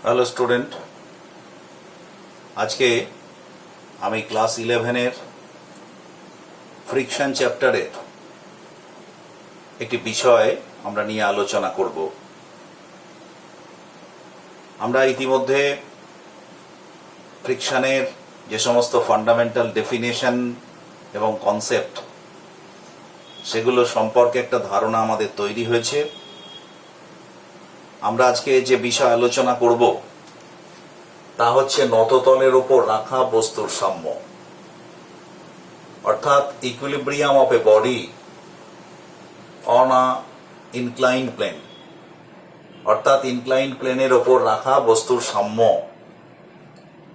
Hello student, আজকে আমি class 11-এর friction চ্যাপ্টারের একটি বিষয় আমরা নিয়ে আলোচনা করব। আমরা ইতিমধ্যে ফ্রিকশনের যে সমস্ত ফান্ডামেন্টাল ডেফিনেশন এবং কনসেপ্ট সেগুলো সম্পর্কে একটা ধারণা আমাদের তৈরি হয়েছে। আমরা আজকে যে বিষয় আলোচনা করব তা হচ্ছে নততলের ওপর রাখা বস্তুর সাম্য, অর্থাৎ equilibrium of a body on a incline plane, অর্থাৎ ইনক্লাইন প্লেনের ওপর রাখা বস্তুর সাম্য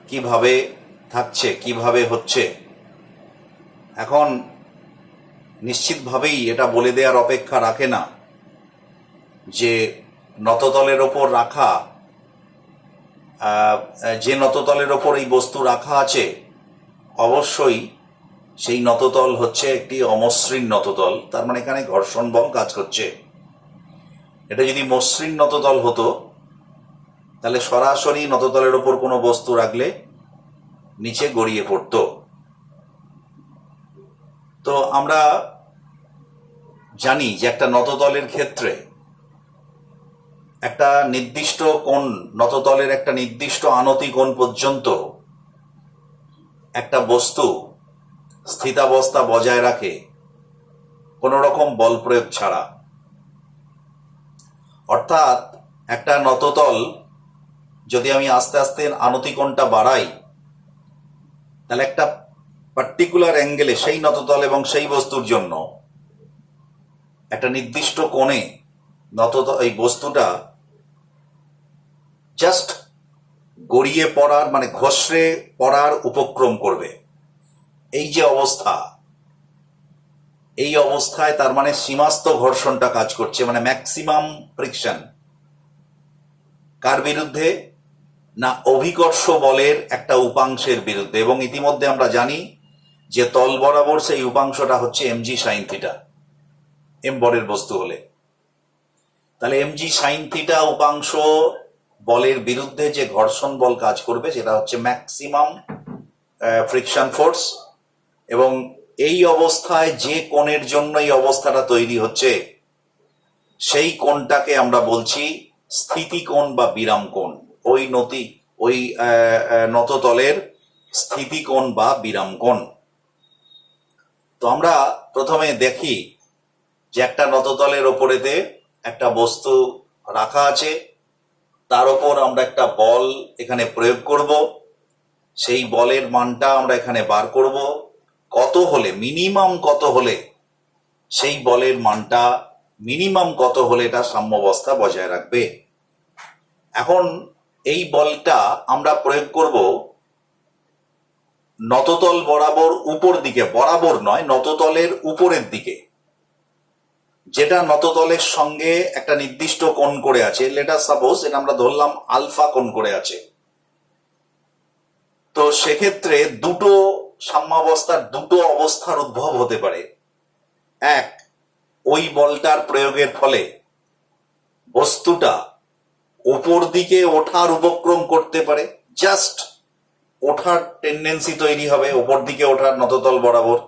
কিভাবে থাকছে, কিভাবে হচ্ছে। এখন নিশ্চিতভাবেই এটা বলে দেওয়ার অপেক্ষা রাখে না যে নততলের ওপর রাখা, যে নততলের ওপর এই বস্তু রাখা আছে অবশ্যই সেই নততল হচ্ছে একটি অমসৃণ নততল। তার মানে এখানে ঘর্ষণ বল কাজ করছে। এটা যদি মসৃণ নততল হতো তাহলে সরাসরি নততলের ওপর কোনো বস্তু রাখলে নিচে গড়িয়ে পড়তো। তো আমরা জানি যে একটা নততলের ক্ষেত্রে একটা নির্দিষ্ট কোণ, নততলের একটা নির্দিষ্ট আনতি কোণ পর্যন্ত একটা বস্তু স্থিতাবস্থা বজায় রাখে কোনো রকম বল প্রয়োগ ছাড়া। অর্থাৎ একটা নততল যদি আমি আস্তে আস্তে আনতি কোণটা বাড়াই তাহলে একটা পার্টিকুলার অ্যাঙ্গেলে সেই নততল এবং সেই বস্তুর জন্য একটা নির্দিষ্ট কোণে নততল এই বস্তুটা জাস্ট গড়িয়ে পড়ার, মানে ঘষড়ে পড়ার উপক্রম করবে। এই যে অবস্থা, এই অবস্থায় তার মানে সীমাস্থ ঘর্ষণটা কাজ করছে, মানে ম্যাক্সিমাম ফ্রিকশন। কার বিরুদ্ধে? না, অভিকর্ষ বলের একটা উপাংশের বিরুদ্ধে। এবং ইতিমধ্যে আমরা জানি যে তল বরাবর সেই উপাংশটা হচ্ছে mg sin থিটা, এম বরের বস্তু হলে। তাহলে mg sin থিটা উপাংশ বলের বিরুদ্ধে যে ঘর্ষণ বল কাজ করবে সেটা হচ্ছে ম্যাক্সিমাম ফ্রিকশন ফোর্স। এবং এই অবস্থায় যে কোণের জন্য এই অবস্থাটা তৈরি হচ্ছে সেই কোণটাকে আমরা বলছি স্থিতিকোণ বা বিরাম কোণ। ওই নততলের স্থিতিকোণ বা বিরাম কোণ। তো আমরা প্রথমে দেখি যে একটা নততলের ওপরেতে একটা বস্তু রাখা আছে, তার ওপর আমরা একটা বল এখানে প্রয়োগ করব। সেই বলের মানটা আমরা এখানে বার করব। কত হলে, মিনিমাম কত হলে সেই বলের মানটা, মিনিমাম কত হলে এটা সাম্যাবস্থা বজায় রাখবে। এখন এই বলটা আমরা প্রয়োগ করব নততল বরাবর উপর দিকে, বরাবর নয়, নততলের উপরের দিকে, যেটা নততলের সঙ্গে একটা নির্দিষ্ট কোণ করে আছে। লেটার সাপোজ এটা আমরা ধরলাম আলফা কোণ করে আছে। তো সেক্ষেত্রে দুটো সাম্যাবস্থার, দুটো অবস্থার উদ্ভব হতে পারে। এক, ওই বলটার প্রয়োগের ফলে বস্তুটা ওপর দিকে ওঠার উপক্রম করতে পারে, জাস্ট ওঠার টেন্ডেন্সি তৈরি হবে, ওপর দিকে ওঠার নততল বরাবর।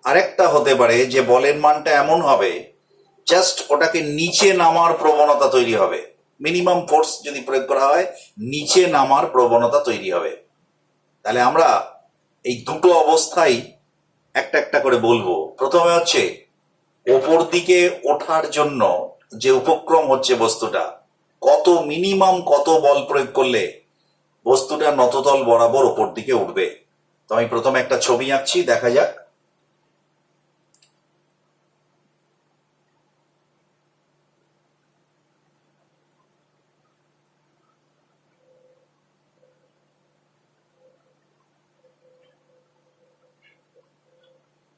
আরেকটা হতে পারে যে বলের মানটা এমন হবে জাস্ট ওটাকে নিচে নামার প্রবণতা তৈরি হবে। মিনিমাম ফোর্স যদি প্রয়োগ করা হয় নিচে নামার প্রবণতা তৈরি হবে। তাহলে আমরা এই দুটো অবস্থাই একটা একটা করে বলবো। প্রথমে হচ্ছে ওপর দিকে ওঠার জন্য যে উপক্রম হচ্ছে বস্তুটা, কত মিনিমাম কত বল প্রয়োগ করলে বস্তুটা নততল বরাবর ওপর দিকে উঠবে। তো আমি প্রথমে একটা ছবি আঁকছি, দেখা যাক।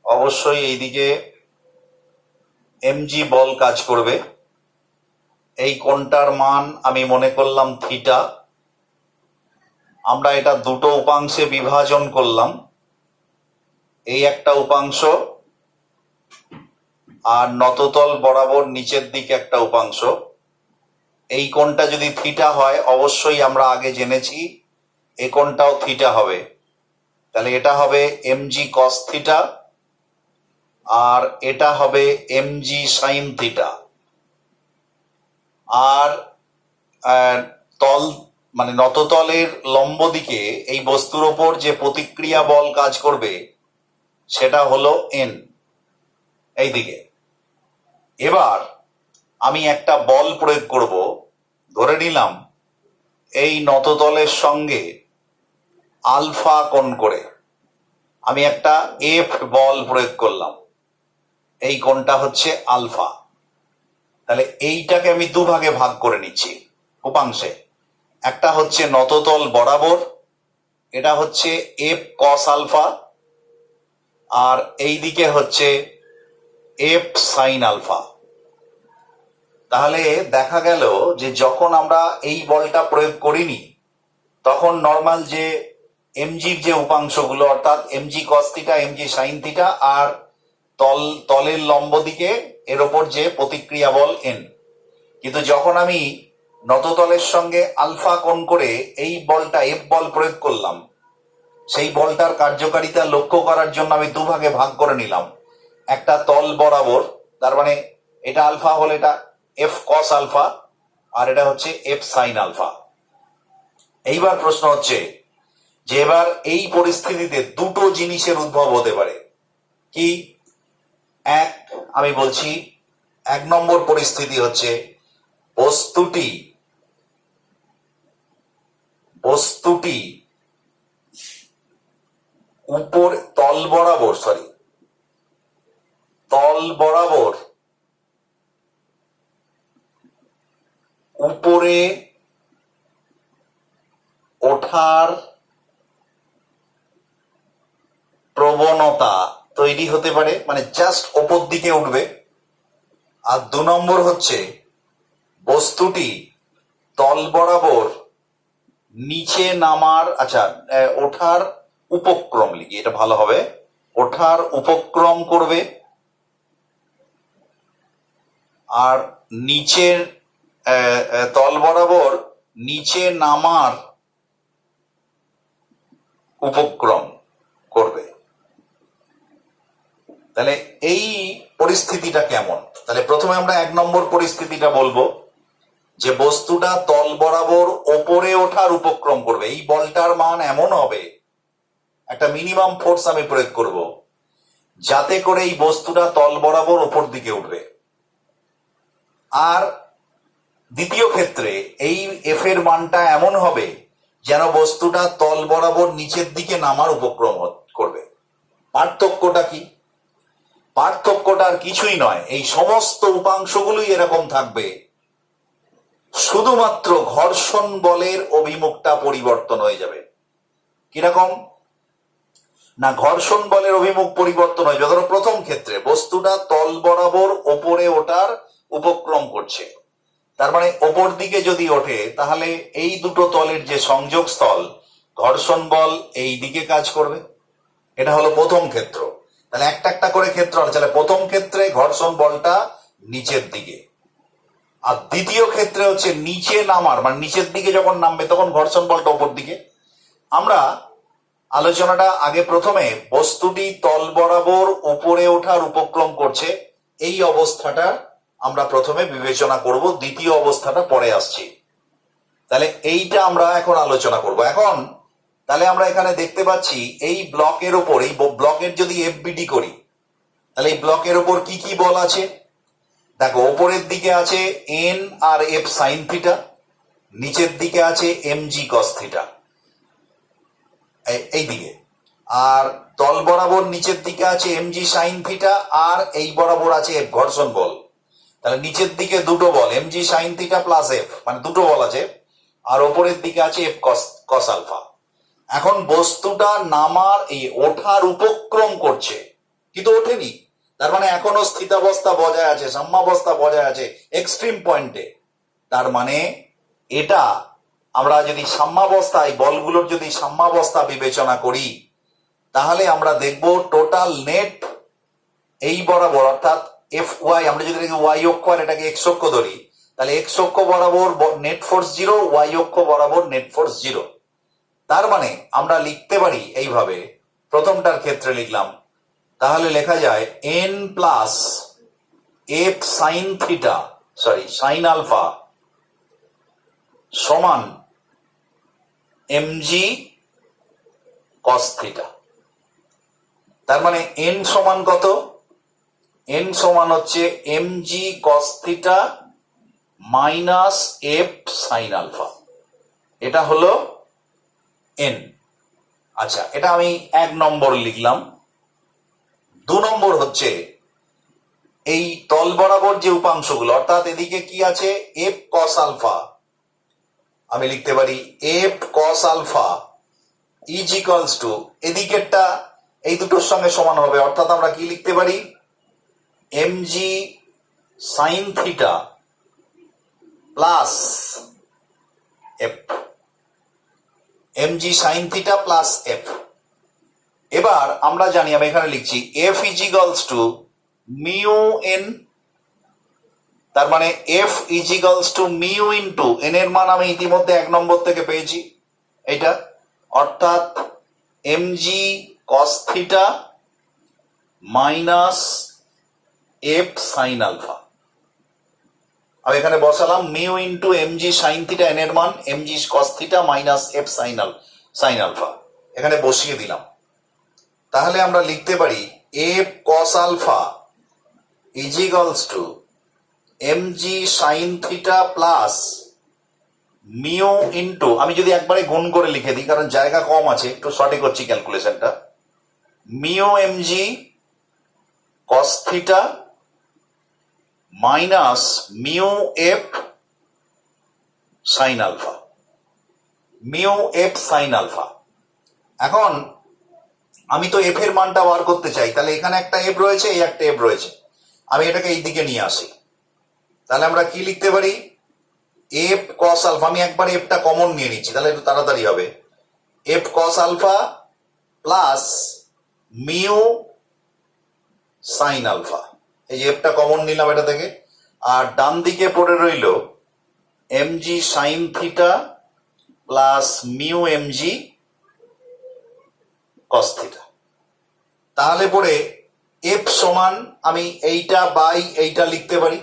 অবশ্যই এইদিকে mg বল কাজ করবে। এই কোণটার মান আমি মনে করলাম থিটা। আমরা এটা দুটো উপাংশে বিভাজন করলাম, এই একটা উপাংশ আর নততল বরাবর নিচের দিকে একটা উপাংশ। এই কোণটা যদি থিটা হয়, অবশ্যই আমরা আগে জেনেছি এই কোণটাও থিটা হবে, তাহলে এটা হবে mg cos থিটা আর এটা হবে mg sin থিটা। আর তল মানে নততলের লম্ব দিকে এই বস্তুর ওপর যে প্রতিক্রিয়া বল কাজ করবে সেটা হলো n এই দিকে। এবার আমি একটা বল প্রয়োগ করব, ধরে নিলাম এই নততলের সঙ্গে আলফা কোণ করে আমি একটা এফ বল প্রয়োগ করলাম, এই কোণটা হচ্ছে আলফা। তাহলে এইটাকে আমি দুভাগে ভাগ করে নিচ্ছি উপাংশে, একটা হচ্ছে নততল বরাবর, এটা হচ্ছে এফ কস আলফা, আর এই দিকে হচ্ছে এফ সাইন আলফা। তাহলে দেখা গেল যে যখন আমরা এই বলটা প্রয়োগ করিনি তখন নর্মাল যে এমজির যে উপাংশগুলো অর্থাৎ MG cos theta, MG sine theta আর তলের লম্ব দিকে এর ওপর যে প্রতিক্রিয়া বল এন, কিন্তু যখন আমি নততলের সঙ্গে আলফা কোণ করে এই বলটা এফ বল প্রয়োগ করলাম, সেই বলটার কার্যকারিতা লক্ষ্য করার জন্য আমি দুভাগে ভাগ করে নিলাম, একটা তল বরাবর, তার মানে এটা আলফা হলে এটা এফ কস আলফা আর এটা হচ্ছে এফ সাইন আলফা। এইবার প্রশ্ন হচ্ছে যে এবার এই পরিস্থিতিতে দুটো জিনিসের উদ্ভব হতে পারে কি? আমি বলছি 1 নম্বর পরিস্থিতি হচ্ছে বস্তুটি উপর তল বরাবর উপরে ওঠার প্রবণতা তৈরি হতে পারে, মানে জাস্ট ওপর দিকে উঠবে। আর 2 নম্বর হচ্ছে বস্তুটি তল বরাবর নিচে নামার, ওঠার উপক্রম, লিখি এটা ভালো হবে, ওঠার উপক্রম করবে আর নিচের তল বরাবর নিচে নামার উপক্রম করবে। তাহলে এই পরিস্থিতিটা কেমন? তাহলে প্রথমে আমরা 1 নম্বর পরিস্থিতিটা বলবো যে বস্তুটা তল বরাবর ওপরে ওঠার উপক্রম করবে। এই বলটার মান এমন হবে, একটা মিনিমাম ফোর্স আমি প্রয়োগ করব যাতে করে এই বস্তুটা তল বরাবর ওপর দিকে উঠবে। আর দ্বিতীয় ক্ষেত্রে এই এফ এর মানটা এমন হবে যেন বস্তুটা তল বরাবর নিচের দিকে নামার উপক্রম করবে। পার্থক্যটা কি? পার্থক্যটা আর কিছুই নয়, এই সমস্ত উপাংশগুলোই এরকম থাকবে, শুধুমাত্র ঘর্ষণ বলের অভিমুখটা পরিবর্তন হয়ে যাবে। কিরকম না, ঘর্ষণ বলের অভিমুখ পরিবর্তন হয়ে যাবে। ধরো প্রথম ক্ষেত্রে বস্তুটা তল বরাবর ওপরে ওঠার উপক্রম করছে, তার মানে ওপর দিকে যদি ওঠে তাহলে এই দুটো তলের যে সংযোগ স্থল, ঘর্ষণ বল এই দিকে কাজ করবে। এটা হলো প্রথম ক্ষেত্র। তাহলে একটা একটা করে ক্ষেত্র আছে। তাহলে প্রথম ক্ষেত্রে ঘর্ষণ বলটা নিচের দিকে, আর দ্বিতীয় ক্ষেত্রে হচ্ছে নিচে নামার, মানে নিচের দিকে যখন নামবে তখন ঘর্ষণ বলটা ওপর দিকে। আমরা আলোচনাটা আগে প্রথমে বস্তুটি তল বরাবর উপরে ওঠার উপক্রম করছে এই অবস্থাটা আমরা প্রথমে বিবেচনা করব, দ্বিতীয় অবস্থাটা পরে আসছি। তাহলে এইটা আমরা এখন আলোচনা করব। এখন তাহলে আমরা এখানে দেখতে পাচ্ছি এই ব্লকের ওপর, এই ব্লকের যদি এফবিডি করি তাহলে এই ব্লকের ওপর কি কি বল আছে দেখো। ওপরের দিকে আছে এন আর এফ সাইন থিটা, নিচের দিকে আছে এমজি কস থিটা এই দিকে, আর তল বরাবর নিচের দিকে আছে এমজি সাইন থিটা আর এই বরাবর আছে এফ ঘর্ষণ বল। তাহলে নিচের দিকে দুটো বল MG sine theta plus F, মানে দুটো বল আছে, আর ওপরের দিকে আছে এফ কস আলফা। এখন বস্তুটা নামার এই ওঠার উপক্রম করছে কিন্তু ওঠেনি, তার মানে এখনো স্থিতাবস্থা বজায় আছে, সাম্যাবস্থা বজায় আছে এক্সট্রিম পয়েন্টে। তার মানে এটা আমরা যদি সাম্যাবস্থায় বলগুলোর যদি সাম্যাবস্থা বিবেচনা করি তাহলে আমরা দেখব টোটাল নেট এই বরাবর অর্থাৎ এফ ওয়াই, আমরা যদি ওয়াই অক্ষ আর এটাকে এক্স অক্ষ ধরি তাহলে এক্স অক্ষ বরাবর নেট ফোর্স 0, ওয়াই অক্ষ বরাবর নেট ফোর্স 0। তার মানে আমরা লিখতে পারি এইভাবে, প্রথমটার ক্ষেত্রে লিখলাম, তাহলে লেখা যায় n plus F sine theta sine alpha সমান mg কস থিটা। তার মানে n সমান কত? n সমান হচ্ছে mg cos theta minus F sine alpha. এটা হলো n। আচ্ছা, এটা আমি 1 নম্বর লিখলাম। 2 নম্বর হচ্ছে এই তল বরাবর যে উপাংশগুলো, অর্থাৎ এদিকে কি আছে, এফ কস আলফা, আমি লিখতে পারি F cos alpha is equals to, এদিকেরটা এই দুটোর সঙ্গে সমান হবে, অর্থাৎ আমরা কি লিখতে পারি, mg sine theta plus F, mg sine theta plus F. এবার আমরা জানি, আমি এখানে লিখছি F is equals to mu N. তার মানে F is equals to mu into N এর মান আমি ইতিমধ্যে 1 নম্বর থেকে পেয়েছি এটা, অর্থাৎ mg cos theta minus F sine alpha. আমি এখানে বসালাম mu into mg sine theta, N এর মান mg cos theta minus F sine alpha, এখানে বসিয়ে দিলাম। তাহলে আমরা লিখতে পারি F cos alpha is equals to mg sine theta plus mu into, আমি যদি একবারে গুণ করে লিখে দিই কারণ জায়গা কম আছে, একটু সঠিক করছি ক্যালকুলেশনটা, mu mg cos theta minus mu F sine alpha, mu F sine alpha. এখন আমি তো এফ এর মানটা বার করতে চাই, তাহলে এখানে একটা এফ রয়েছে, এই একটা এফ রয়েছে, আমি এটাকে এই দিকে নিয়ে আসি। তাহলে আমরা কি লিখতে পারি, এফ কস আলফা, আমি একবার এফটা কমন নিয়ে নিচ্ছি তাহলে একটু তাড়াতাড়ি হবে, F cos alpha plus mu sine alpha, এই যে এফটা কমন নিলাম এটা থেকে, আর ডান দিকে পড়ে রইল mg sine theta plus mu mg cos theta. তাহলে পরে এফ সমান আমি এইটা বাই এইটা লিখতে পারি।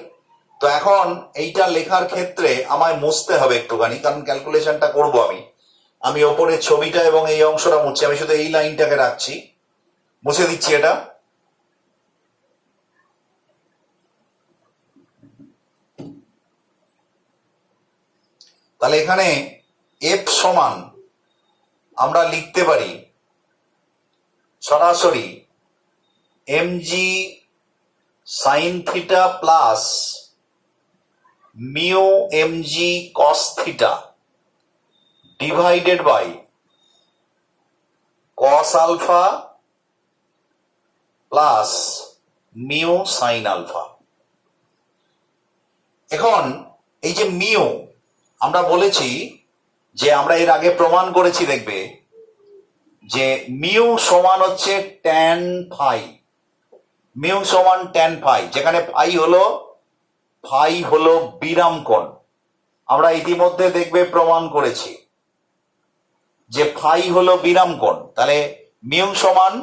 তো এখন এইটা লেখার ক্ষেত্রে আমায় মুছতে হবে একটুখানি, কারণ ক্যালকুলেশনটা করব আমি ওপরে ছবিটা এবং এই অংশটা মুছছি, আমি শুধু এই লাইনটাকে রাখছি, মুছে দিচ্ছি এটা। তাহলে এখানে এফ সমান আমরা লিখতে পারি সরাসরি mg sine theta plus mu mg cos theta divided by cos alpha plus mu sine alpha. এখন এই যে মিউ, আমরা বলেছি যে আমরা এর আগে প্রমাণ করেছি, দেখবে যে মিউ সমান হচ্ছে ট্যান ফাই, মিউ সমান ট্যান ফাই, যেখানে ফাই হলো বিরাম কোণ। আমরা ইতিমধ্যে দেখবে প্রমাণ করেছি যে ফাই হলো বিরাম কোণ, তাহলে মিউ সমান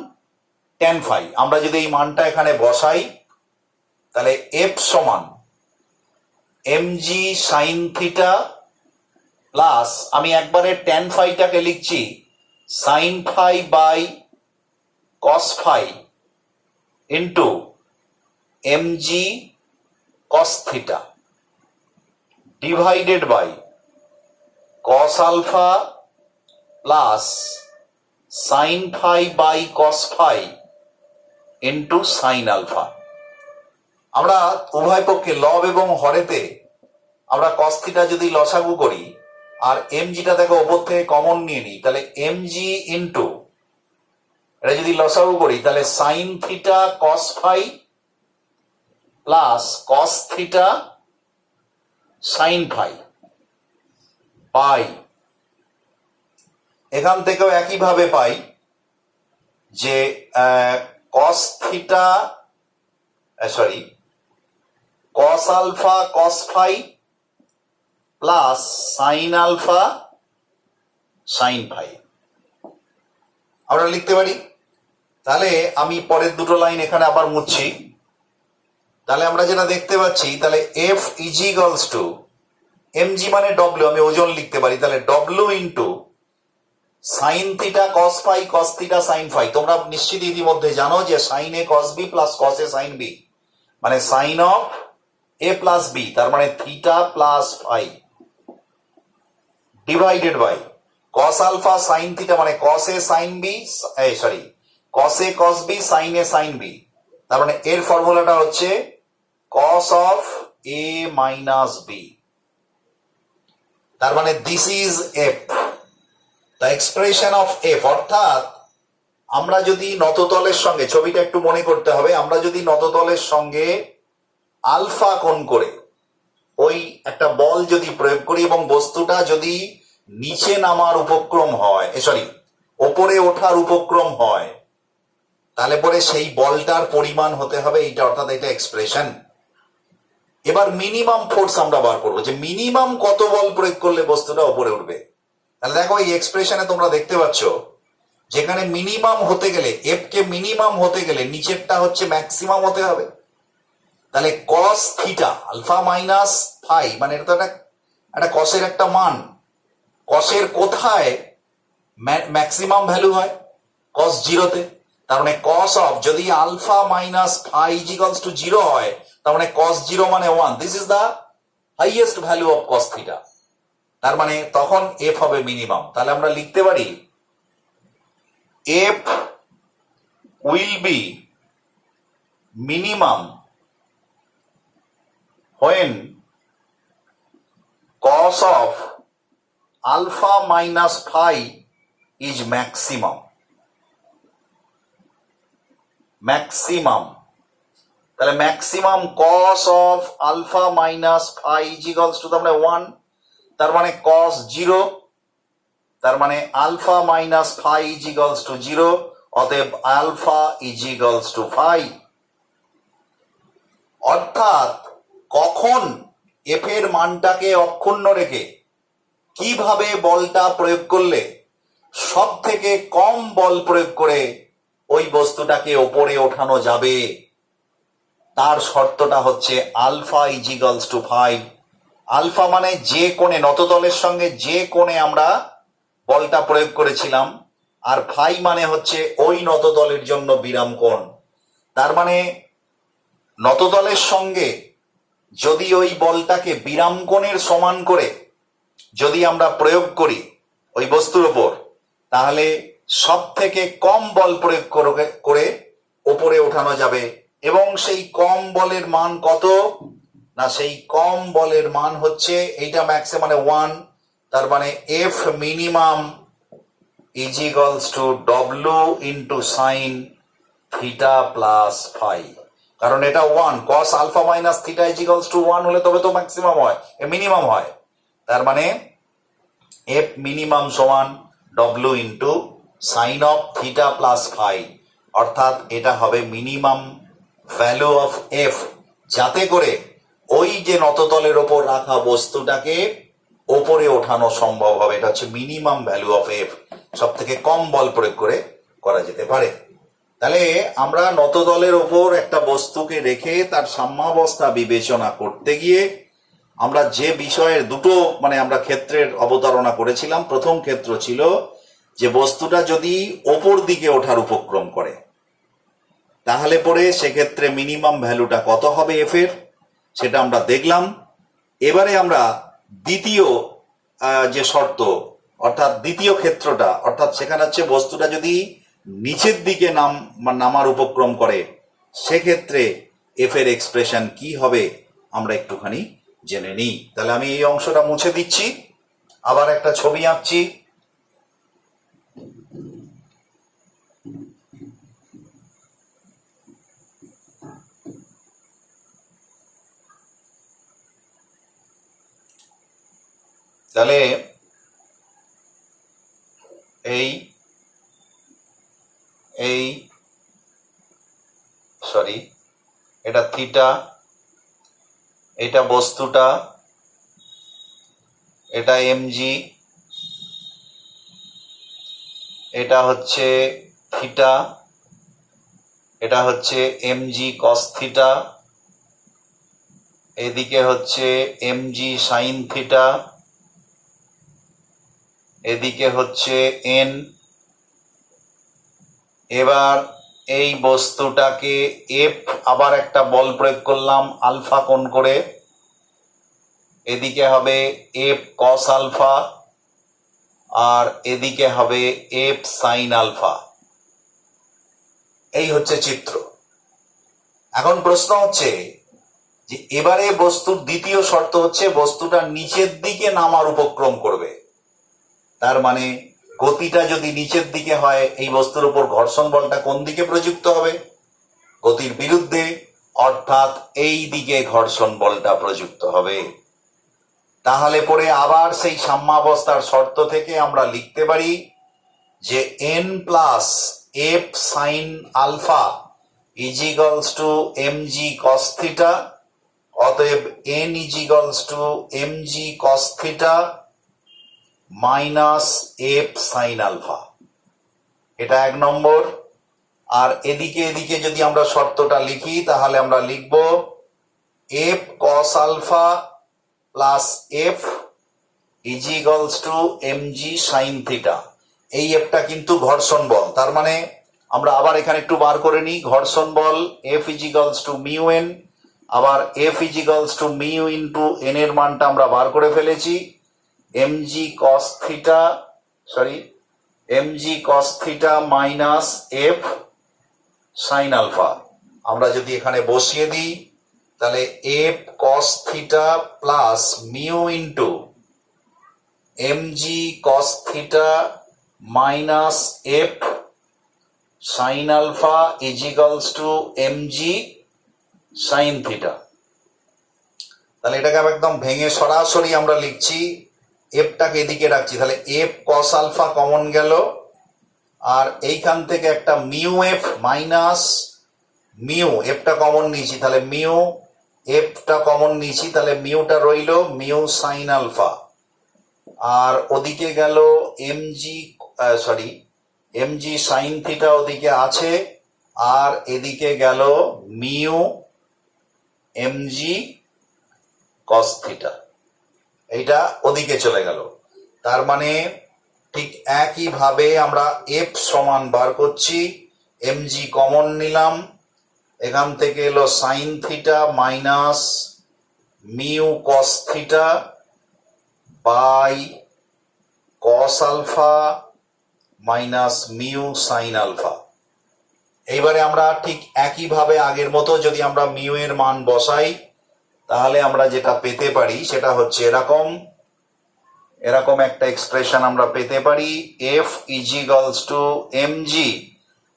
ট্যান ফাই। আমরা যদি এই মানটা এখানে বসাই তাহলে এফ সমান mg সাইন থিটা প্লাস, আমি একবারে ট্যান ফাইটাকে লিখছি sine phi by cos phi into mg cos theta divided by cos alpha plus sine phi by cos phi into sine alpha. আমরা উভয় পক্ষে লব এবং হরেতে আমরা কস থিটা যদি লসাগু করি আর mgটা দেখো ওপর থেকে কমন নিয়ে নিই, তাহলে mg ইন্টু এটা যদি লসাগু করি তাহলে sine theta cos phi plus cos theta sine phi পাই, এখান থেকেও একইভাবে পাই যে cos theta cos alpha cos phi plus sine alpha sine phi আমরা লিখতে পারি। তাহলে আমি পরের দুটো লাইন এখানে আবার মুছছি। তাহলে আমরা যেটা দেখতে পাচ্ছি, তাহলে F is equals to mg মানে ডব্লিউ, আমি ওজন লিখতে পারি, তাহলে W into sine theta cos phi cos theta sine phi. তোমরা নিশ্চিত ইতিমধ্যে জানো যে sine A cos B plus cos A sine B মানে sine of A plus B, তার মানে theta plus phi divided by cos alpha sine theta মানে cos A sine B, sorry cos A cos B sine A sine B, তার মানে এর ফর্মুলাটা হচ্ছে cos of A minus B. তার মানে this is F, the expression of F. অর্থাৎ আমরা যদি নততলের সঙ্গে, ছবিটা একটু মনে করতে হবে, আমরা যদি নততলের সঙ্গে আলফা কোণ করে ওই একটা বল যদি প্রয়োগ করি এবং বস্তুটা যদি নিচে নামার উপক্রম হয়, সরি ওপরে ওঠার উপক্রম হয়, তাহলে পরে সেই বলটার পরিমাণ হতে হবে এইটা, অর্থাৎ এটা এক্সপ্রেশন। এবার মিনিমাম ফোর্স আমরা বার করবো যে মিনিমাম কত বল প্রয়োগ করলে বস্তুটা উপরে উঠবে। তাহলে দেখো এই এক্সপ্রেশনে তোমরা দেখতে পাচ্ছ যেখানে মিনিমাম হতে গেলে, এফ কে মিনিমাম হতে গেলে নিচেরটা হচ্ছে ম্যাক্সিমাম হতে হবে। তাহলে cos theta alpha minus phi মানে এটা তো একটা কসের একটা মান, কসের কোথায় ম্যাক্সিমাম ভ্যালু হয়? কস জিরোতে। তার মানে কস অফ যদি alpha minus phi is equals to zero হয়, তার মানে কস জিরো মানে 1, this is the highest value of cos theta. তার মানে তখন এফ হবে মিনিমাম। তাহলে আমরা লিখতে পারি F will be minimum when cos of alpha minus phi is maximum. Maximum. তাহলে maximum cos of alpha minus phi is equals to তার মানে 1, তার মানে cos 0, তার মানে alpha minus phi is equals to 0, অতএব alpha is equals to phi। অর্থাৎ কখন এফ এর মানটাকে অক্ষুণ্ণ রেখে কিভাবে বলটা প্রয়োগ করলে সব থেকে কম বল প্রয়োগ করে ওই বস্তুটাকে ওপরে ওঠানো যাবে, তার শর্তটা হচ্ছে alpha is equals to phi. Alpha মানে যে কোণে, নততলের সঙ্গে যে কোণে আমরা বলটা প্রয়োগ করেছিলাম, আর ফাই মানে হচ্ছে ওই নততলের জন্য বিরাম কোণ। তার মানে নততলের সঙ্গে যদি ওই বলটাকে বিরাম কোণের সমান করে যদি আমরা প্রয়োগ করি ওই বস্তুর ওপর, তাহলে সব থেকে কম বল প্রয়োগ করে ওপরে ওঠানো যাবে। এবং সেই কম বলের মান কত না, সেই কম বলের মান হচ্ছে এইটা ম্যাক্সিমাম মানে 1, তার মানে F minimum is equals to W into sine theta plus phi. কারণ এটা 1, cos alpha minus theta is equals to 1 হলে তবে তো ম্যাক্সিমাম হয়, মিনিমাম হয়। তার মানে এফ মিনিমাম সমান W into sine of theta plus phi, অর্থাৎ এটা হবে মিনিমাম ভ্যালু অফ এফ, যাতে করে ওই যে নততলের ওপর রাখা বস্তুটাকে ওপরে ওঠানো সম্ভব হবে। এটা হচ্ছে মিনিমাম ভ্যালু অফ এফ, সব থেকে কম বল প্রয়োগ করে করা যেতে পারে। তাহলে আমরা নততলের ওপর একটা বস্তুকে রেখে তার সাম্যাবস্থা বিবেচনা করতে গিয়ে আমরা যে বিষয়ের দুটো মানে আমরা ক্ষেত্রের অবতারণা করেছিলাম। প্রথম ক্ষেত্র ছিল যে বস্তুটা যদি ওপর দিকে ওঠার উপক্রম করে, তাহলে পরে সেক্ষেত্রে মিনিমাম ভ্যালুটা কত হবে এফ এর, সেটা আমরা দেখলাম। এবারে আমরা দ্বিতীয় যে শর্ত, অর্থাৎ দ্বিতীয় ক্ষেত্রটা, অর্থাৎ সেখানে হচ্ছে বস্তুটা যদি নিচের দিকে নামার উপক্রম করে, সেক্ষেত্রে এফ এর এক্সপ্রেশন কি হবে আমরা একটুখানি জেনে নিই। তাহলে আমি এই অংশটা মুছে দিচ্ছি, আবার একটা ছবি আঁকছি। তাহলে এটা থিটা, এটা বস্তুটা, এটা mg, এটা হচ্ছে থিটা, এটা হচ্ছে mg cos থিটা, এদিকে হচ্ছে mg sin থিটা, এদিকে হচ্ছে n। এবার এই বস্তুটাকে f, আবার একটা বল প্রয়োগ করলাম আলফা কোণ করে, এদিকে হবে f cos আলফা আর এদিকে হবে f sin আলফা। এই হচ্ছে চিত্র। এখন প্রশ্ন হচ্ছে যে এবারে বস্তুর দ্বিতীয় শর্ত হচ্ছে বস্তুটা নিচের দিকে নামার উপক্রম করবে। তার মানে গতিটা যদি নিচের দিকে হয়, এই বস্তুর উপর ঘর্ষণ বলটা কোন দিকে প্রযুক্ত হবে? গতির বিরুদ্ধে, অর্থাৎ এই দিকে ঘর্ষণ বলটা প্রযুক্ত হবে। তাহলে পরে আবার সেই সাম্যাবস্থার শর্ত থেকে আমরা লিখতে পারি যে n plus f sin alpha is equals to mg cos theta, অতএব n is equals to mg cos theta minus f sin alpha. এটা 1 নম্বর। আর এদিকে এদিকে যদি আমরা শর্তটা লিখি তাহলে আমরা লিখব f cos alpha plus f is equals to mg sin theta. এই এফটা কিন্তু ঘর্ষণ বল। তার মানে আমরা আবার এখানে একটু বার করে নিই, ঘর্ষণ বল F is equals to mu N, আবার F is equals to mu into N এর মানটা আমরা বার করে ফেলেছি, mg cos theta mg cos theta minus f sin alpha. আমরা যদি এখানে বসিয়ে দিই তাহলে f cos theta plus mu into mg cos theta minus f sin alpha is equals to mg sin theta. তাহলে এটাকে একদম ভেঙে সরাসরি আমরা লিখছি, এফটাকে এদিকে রাখছি, তাহলে f cos আলফা কমন গেল, আর এইখান থেকে একটা মিউ এফ মাইনাস মিউ, এফটা কমন নিয়েছি, তাহলে মিউ এফটা কমন নিয়েছি, তাহলে মিউটা রইল মিউ সাইন আলফা, আর ওদিকে গেল mg সাইন থিটা ওদিকে আছে, আর এদিকে গেল মিউ mg cos থিটা, এইটা ওদিকে চলে গেল। তার মানে ঠিক একইভাবে আমরা f সমান বার করছি, mg কমন নিলাম, এখান থেকে এলো sine theta minus mu cos theta by cos alpha minus mu sine alpha. এইবারে আমরা ঠিক একইভাবে আগের মতো যদি আমরা মিউ এর মান বসাই তাহলে আমরা যেটা পেতে পারি সেটা হচ্ছে এরকম একটা এক্সপ্রেশন আমরা পেতে পারি, f is equals to mg।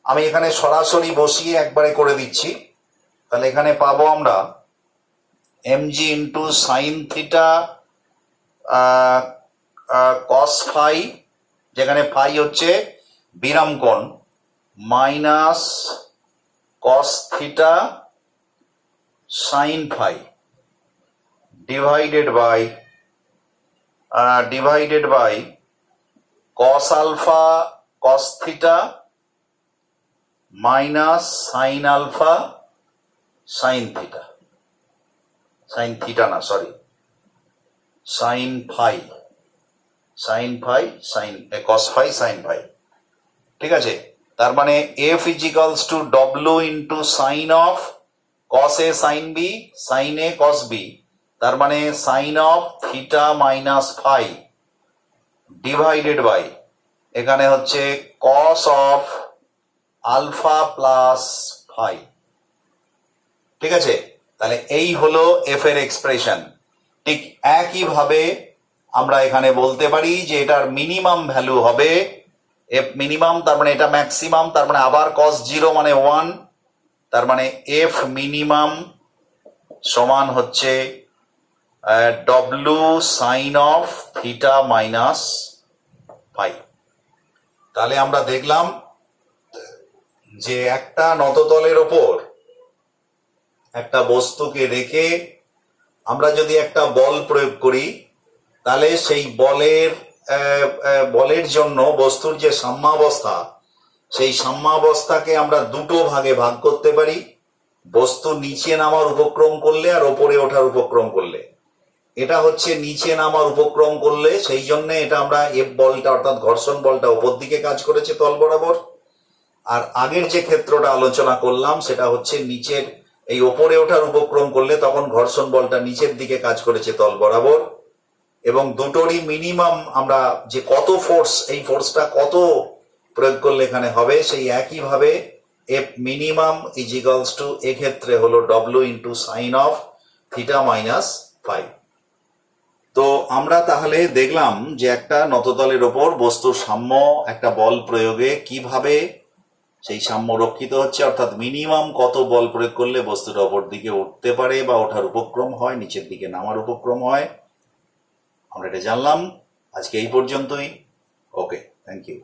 আমি এখানে সরাসরি বসিয়ে একবারে করে দিচ্ছি, তাহলে এখানে পাবো আমরা mg into sine theta cos phi, যেখানে ফাই হচ্ছে বিরাম কোণ, minus cos theta sine phi divided by cos alpha cos theta minus sine alpha sine theta, sine phi cos phi sine phi. ঠিক আছে, তার মানে f is equals to w into sine of cos a sine b sine a cos b, তার মানে sine of theta minus phi divided by এখানে হচ্ছে cos of alpha plus phi. ঠিক আছে, তাহলে এই হলো এফ এর এক্সপ্রেশন। ঠিক একইভাবে আমরা এখানে বলতে পারি যে এটার মিনিমাম ভ্যালু হবে এফ মিনিমাম, তার মানে এটা ম্যাক্সিমাম, তার মানে আবার cos 0 মানে 1, তার মানে এফ মিনিমাম সমান হচ্ছে w sine of theta minus phi. তাহলে আমরা দেখলাম যে একটা নততলের ওপর একটা বস্তুকে রেখে আমরা যদি একটা বল প্রয়োগ করি তাহলে সেই বলের জন্য বস্তুর যে সাম্যাবস্থা, সেই সাম্যাবস্থাকে আমরা দুটো ভাগে ভাগ করতে পারি, বস্তু নিচে নামার উপক্রম করলে আর ওপরে ওঠার উপক্রম করলে। এটা হচ্ছে নিচে নামার উপক্রম করলে, সেই জন্য এটা আমরা এফ বলটা অর্থাৎ ঘর্ষণ বলটা উপর দিকে কাজ করেছে তল বরাবর। আর আগের যে ক্ষেত্রটা আলোচনা করলাম সেটা হচ্ছে নিচের এই ওপরে ওঠার উপক্রম করলে তখন ঘর্ষণ বলটা নিচের দিকে কাজ করেছে তল বরাবর। এবং দুটোরই মিনিমাম আমরা যে কত ফোর্স, এই ফোর্সটা কত প্রয়োগ করলে এখানে হবে, সেই একইভাবে F minimum is equals two এক্ষেত্রে হলো W into sine of theta minus five. তো আমরা তাহলে দেখলাম যে একটা নততলের ওপর বস্তুর সাম্য একটা বল প্রয়োগে কিভাবে সেই সাম্য রক্ষিত হচ্ছে, অর্থাৎ মিনিমাম কত বল প্রয়োগ করলে বস্তুটা ওপর দিকে উঠতে পারে বা ওঠার উপক্রম হয়, নিচের দিকে নামার উপক্রম হয়, আমরা এটা জানলাম। আজকে এই পর্যন্তই। ওকে, থ্যাংক ইউ।